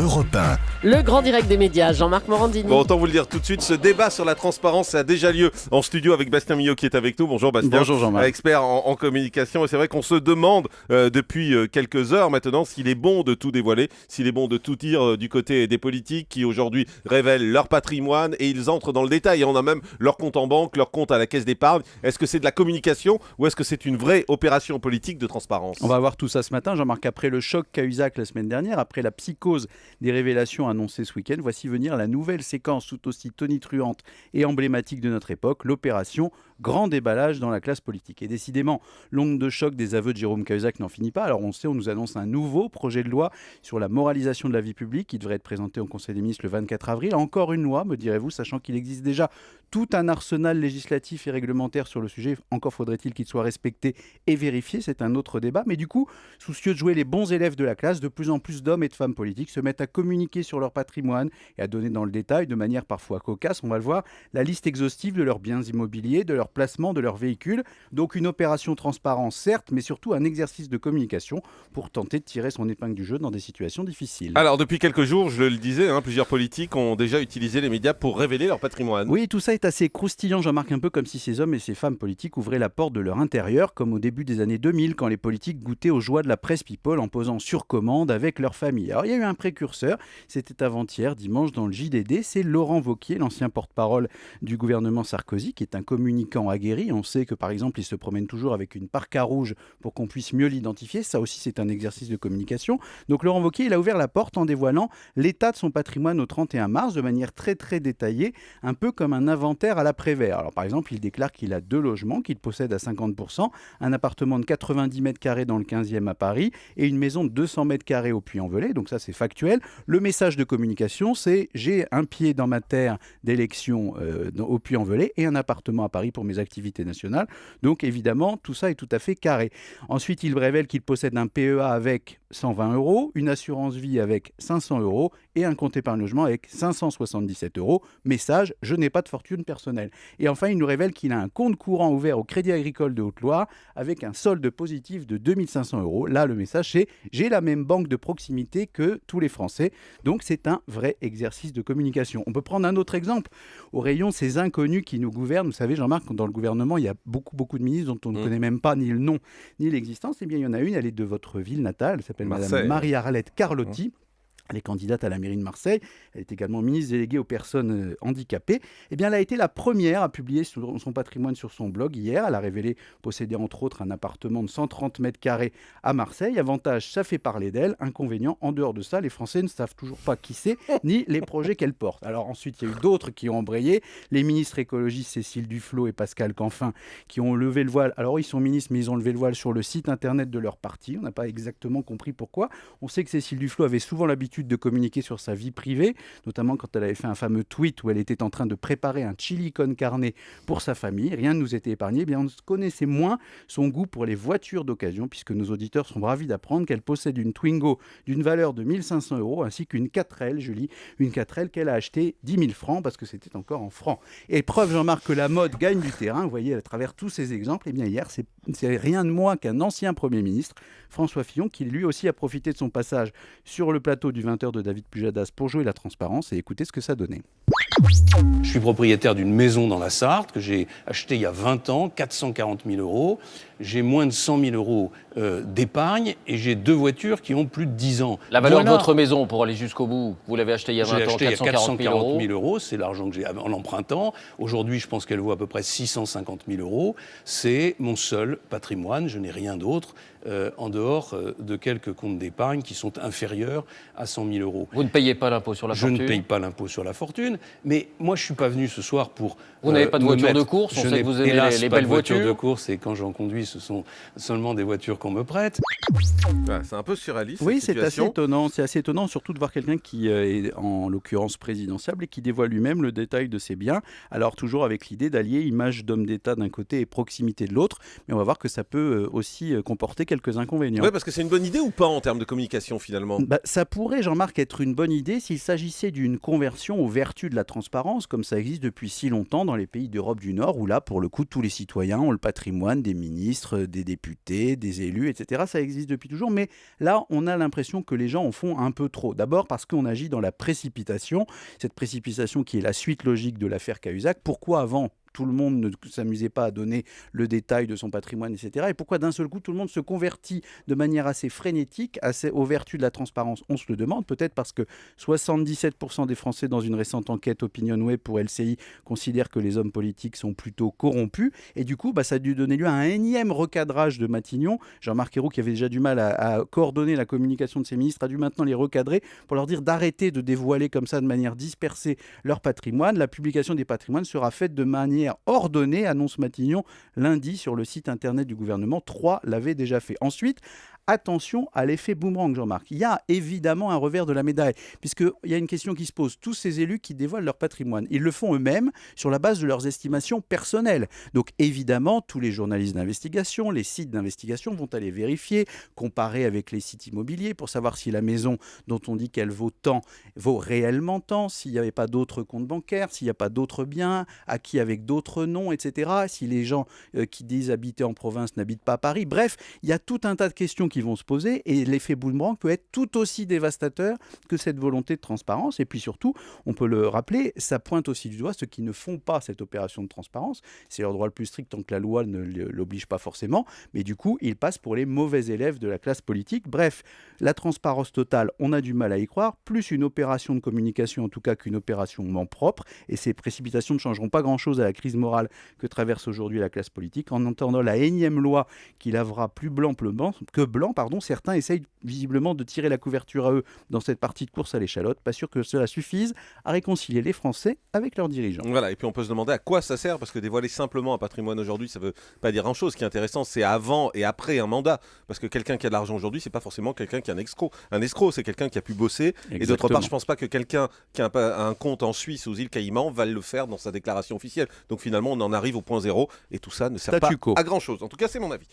Europe 1. Le grand direct des médias, Jean-Marc Morandini. Bon, autant vous le dire tout de suite, ce débat sur la transparence a déjà lieu en studio avec Bastien Millot qui est avec nous. Bonjour Bastien. Bonjour Jean-Marc. Expert en communication. Et c'est vrai qu'on se demande depuis quelques heures maintenant s'il est bon de tout dévoiler, s'il est bon de tout dire du côté des politiques qui aujourd'hui révèlent leur patrimoine et ils entrent dans le détail. Et on a même leur compte en banque, leur compte à la caisse d'épargne. Est-ce que c'est de la communication ou est-ce que c'est une vraie opération politique de transparence ? On va voir tout ça ce matin, Jean-Marc. Après le choc Cahuzac la semaine dernière, après la psychose des révélations annoncées ce week-end, voici venir la nouvelle séquence tout aussi tonitruante et emblématique de notre époque, l'opération grand déballage dans la classe politique. Et décidément, l'onde de choc des aveux de Jérôme Cahuzac n'en finit pas. Alors on sait, on nous annonce un nouveau projet de loi sur la moralisation de la vie publique qui devrait être présenté au Conseil des ministres le 24 avril. Encore une loi, me direz-vous, sachant qu'il existe déjà tout un arsenal législatif et réglementaire sur le sujet. Encore faudrait-il qu'il soit respecté et vérifié, c'est un autre débat. Mais du coup, soucieux de jouer les bons élèves de la classe, de plus en plus d'hommes et de femmes politiques se mettent à communiquer sur leur patrimoine et à donner dans le détail, de manière parfois cocasse, on va le voir, la liste exhaustive de leurs biens immobiliers, de leurs placements, de leurs véhicules. Donc une opération transparente, certes, mais surtout un exercice de communication pour tenter de tirer son épingle du jeu dans des situations difficiles. Alors depuis quelques jours, je le disais, plusieurs politiques ont déjà utilisé les médias pour révéler leur patrimoine. Oui, tout ça est assez croustillant, Jean-Marc, un peu comme si ces hommes et ces femmes politiques ouvraient la porte de leur intérieur, comme au début des années 2000, quand les politiques goûtaient aux joies de la presse people en posant sur commande avec leur famille. Alors il y a eu un précurseur, c'était avant-hier, dimanche, dans le JDD, c'est Laurent Wauquiez, l'ancien porte-parole du gouvernement Sarkozy, qui est un communicant aguerri. On sait que par exemple, il se promène toujours avec une parka rouge pour qu'on puisse mieux l'identifier. Ça aussi, c'est un exercice de communication. Donc Laurent Wauquiez, il a ouvert la porte en dévoilant l'état de son patrimoine au 31 mars de manière très très détaillée, un peu comme un inventaire à la Prévert. Alors par exemple, il déclare qu'il a 2 logements, qu'il possède à 50%, un appartement de 90 mètres carrés dans le 15e à Paris et une maison de 200 mètres carrés au Puy-en-Velay. Donc ça, c'est factuel. Le message de communication, c'est j'ai un pied dans ma terre d'élection au Puy-en-Velay et un appartement à Paris pour mes activités nationales. Donc évidemment, tout ça est tout à fait carré. Ensuite, il révèle qu'il possède un PEA avec 120 €, une assurance vie avec 500 € et un compte épargne logement avec 577 €. Message, je n'ai pas de fortune personnelle. Et enfin, il nous révèle qu'il a un compte courant ouvert au Crédit Agricole de Haute-Loire avec un solde positif de 2500 €. Là, le message, c'est j'ai la même banque de proximité que tous les Français. Donc, c'est un vrai exercice de communication. On peut prendre un autre exemple. Au rayon, ces inconnus qui nous gouvernent. Vous savez, Jean-Marc, dans le gouvernement, il y a beaucoup de ministres dont on ne connaît même pas ni le nom ni l'existence. Eh bien, il y en a une, elle est de votre ville natale. Elle s'appelle Madame Marie-Arlette Carlotti. Elle est candidate à la mairie de Marseille. Elle est également ministre déléguée aux personnes handicapées. Eh bien, elle a été la première à publier son patrimoine sur son blog hier. Elle a révélé posséder entre autres un appartement de 130 mètres carrés à Marseille. Avantage, ça fait parler d'elle. Inconvénient, en dehors de ça, les Français ne savent toujours pas qui c'est ni les projets qu'elle porte. Alors ensuite, il y a eu d'autres qui ont embrayé. Les ministres écologistes Cécile Duflot et Pascal Canfin qui ont levé le voile. Alors ils sont ministres, mais ils ont levé le voile sur le site internet de leur parti. On n'a pas exactement compris pourquoi. On sait que Cécile Duflot avait souvent l'habitude de communiquer sur sa vie privée, notamment quand elle avait fait un fameux tweet où elle était en train de préparer un chili con carne pour sa famille. Rien ne nous était épargné. Eh bien, on connaissait moins son goût pour les voitures d'occasion, puisque nos auditeurs sont ravis d'apprendre qu'elle possède une Twingo d'une valeur de 1500 € ainsi qu'une 4L, une 4L qu'elle a achetée 10 000 francs parce que c'était encore en francs. Et preuve, Jean-Marc, que la mode gagne du terrain. Vous voyez, à travers tous ces exemples, eh bien, hier, c'est rien de moins qu'un ancien Premier ministre, François Fillon, qui lui aussi a profité de son passage sur le plateau du 20h de David Pujadas pour jouer la transparence et écouter ce que ça donnait. Je suis propriétaire d'une maison dans la Sarthe que j'ai achetée il y a 20 ans, 440 000 €. J'ai moins de 100 000 € d'épargne et j'ai 2 voitures qui ont plus de 10 ans. La valeur de votre maison, pour aller jusqu'au bout, vous l'avez achetée il y a 20 ans, 440 000 €. C'est l'argent que j'ai en l'empruntant. Aujourd'hui, je pense qu'elle vaut à peu près 650 000 €. C'est mon seul patrimoine. Je n'ai rien d'autre en dehors de quelques comptes d'épargne qui sont inférieurs à 100 000 €. Vous ne payez pas l'impôt sur la fortune ? Je ne paye pas l'impôt sur la fortune. Mais moi, je ne suis pas venu ce soir pour... Vous n'avez pas de voiture de course ? On sait que vous aimez les belles voitures. de course, et quand j'en conduis, ce sont seulement des voitures qu'on me prête. C'est un peu surréaliste. Oui, cette c'est assez situation. étonnant. C'est assez étonnant, surtout de voir quelqu'un qui est en l'occurrence présidentiable et qui dévoile lui-même le détail de ses biens. Alors toujours avec l'idée d'allier image d'homme d'État d'un côté et proximité de l'autre. Mais on va voir que ça peut aussi comporter quelques inconvénients. Ouais, parce que c'est une bonne idée ou pas en termes de communication finalement? Ça pourrait, Jean-Marc, être une bonne idée s'il s'agissait d'une conversion aux vertus de la transparence, comme ça existe depuis si longtemps dans les pays d'Europe du Nord, où là, pour le coup, tous les citoyens ont le patrimoine des ministres, des députés, des élus, etc. Ça existe depuis toujours, mais là, on a l'impression que les gens en font un peu trop. D'abord parce qu'on agit dans la précipitation, cette précipitation qui est la suite logique de l'affaire Cahuzac. Pourquoi avant tout le monde ne s'amusait pas à donner le détail de son patrimoine, etc. Et pourquoi d'un seul coup tout le monde se convertit de manière assez frénétique aux vertus de la transparence? On se le demande, peut-être parce que 77% des Français dans une récente enquête OpinionWay pour LCI considèrent que les hommes politiques sont plutôt corrompus. Et du coup, ça a dû donner lieu à un énième recadrage de Matignon. Jean-Marc Ayrault, qui avait déjà du mal à coordonner la communication de ses ministres, a dû maintenant les recadrer pour leur dire d'arrêter de dévoiler comme ça de manière dispersée leur patrimoine. La publication des patrimoines sera faite de manière ordonnée, annonce Matignon lundi sur le site internet du gouvernement. 3 l'avaient déjà fait. Ensuite, attention à l'effet boomerang, Jean-Marc. Il y a évidemment un revers de la médaille, puisqu'il y a une question qui se pose. Tous ces élus qui dévoilent leur patrimoine, ils le font eux-mêmes sur la base de leurs estimations personnelles. Donc évidemment, tous les journalistes d'investigation, les sites d'investigation vont aller vérifier, comparer avec les sites immobiliers pour savoir si la maison dont on dit qu'elle vaut tant, vaut réellement tant, s'il n'y avait pas d'autres comptes bancaires, s'il n'y a pas d'autres biens acquis avec d'autres noms, etc. Si les gens qui disent habiter en province n'habitent pas à Paris. Bref, il y a tout un tas de questions qui vont se poser et l'effet boomerang peut être tout aussi dévastateur que cette volonté de transparence. Et puis surtout, on peut le rappeler, ça pointe aussi du doigt ceux qui ne font pas cette opération de transparence. C'est leur droit le plus strict tant que la loi ne l'oblige pas forcément, mais du coup, ils passent pour les mauvais élèves de la classe politique. Bref, la transparence totale, on a du mal à y croire, plus une opération de communication en tout cas qu'une opération main propre, et ces précipitations ne changeront pas grand-chose à la crise morale que traverse aujourd'hui la classe politique. En entendant la énième loi qui lavera plus blanc que blanc, certains essayent visiblement de tirer la couverture à eux dans cette partie de course à l'échalote. Pas sûr que cela suffise à réconcilier les Français avec leurs dirigeants. Voilà, et puis on peut se demander à quoi ça sert, parce que dévoiler simplement un patrimoine aujourd'hui, ça veut pas dire grand-chose. Ce qui est intéressant, c'est avant et après un mandat. Parce que quelqu'un qui a de l'argent aujourd'hui, c'est pas forcément quelqu'un qui est un escroc. Un escroc, c'est quelqu'un qui a pu bosser. Exactement. Et d'autre part, je pense pas que quelqu'un qui a un compte en Suisse aux îles Caïmans va le faire dans sa déclaration officielle. Donc finalement, on en arrive au point zéro, et tout ça ne sert pas à grand-chose. En tout cas, c'est mon avis.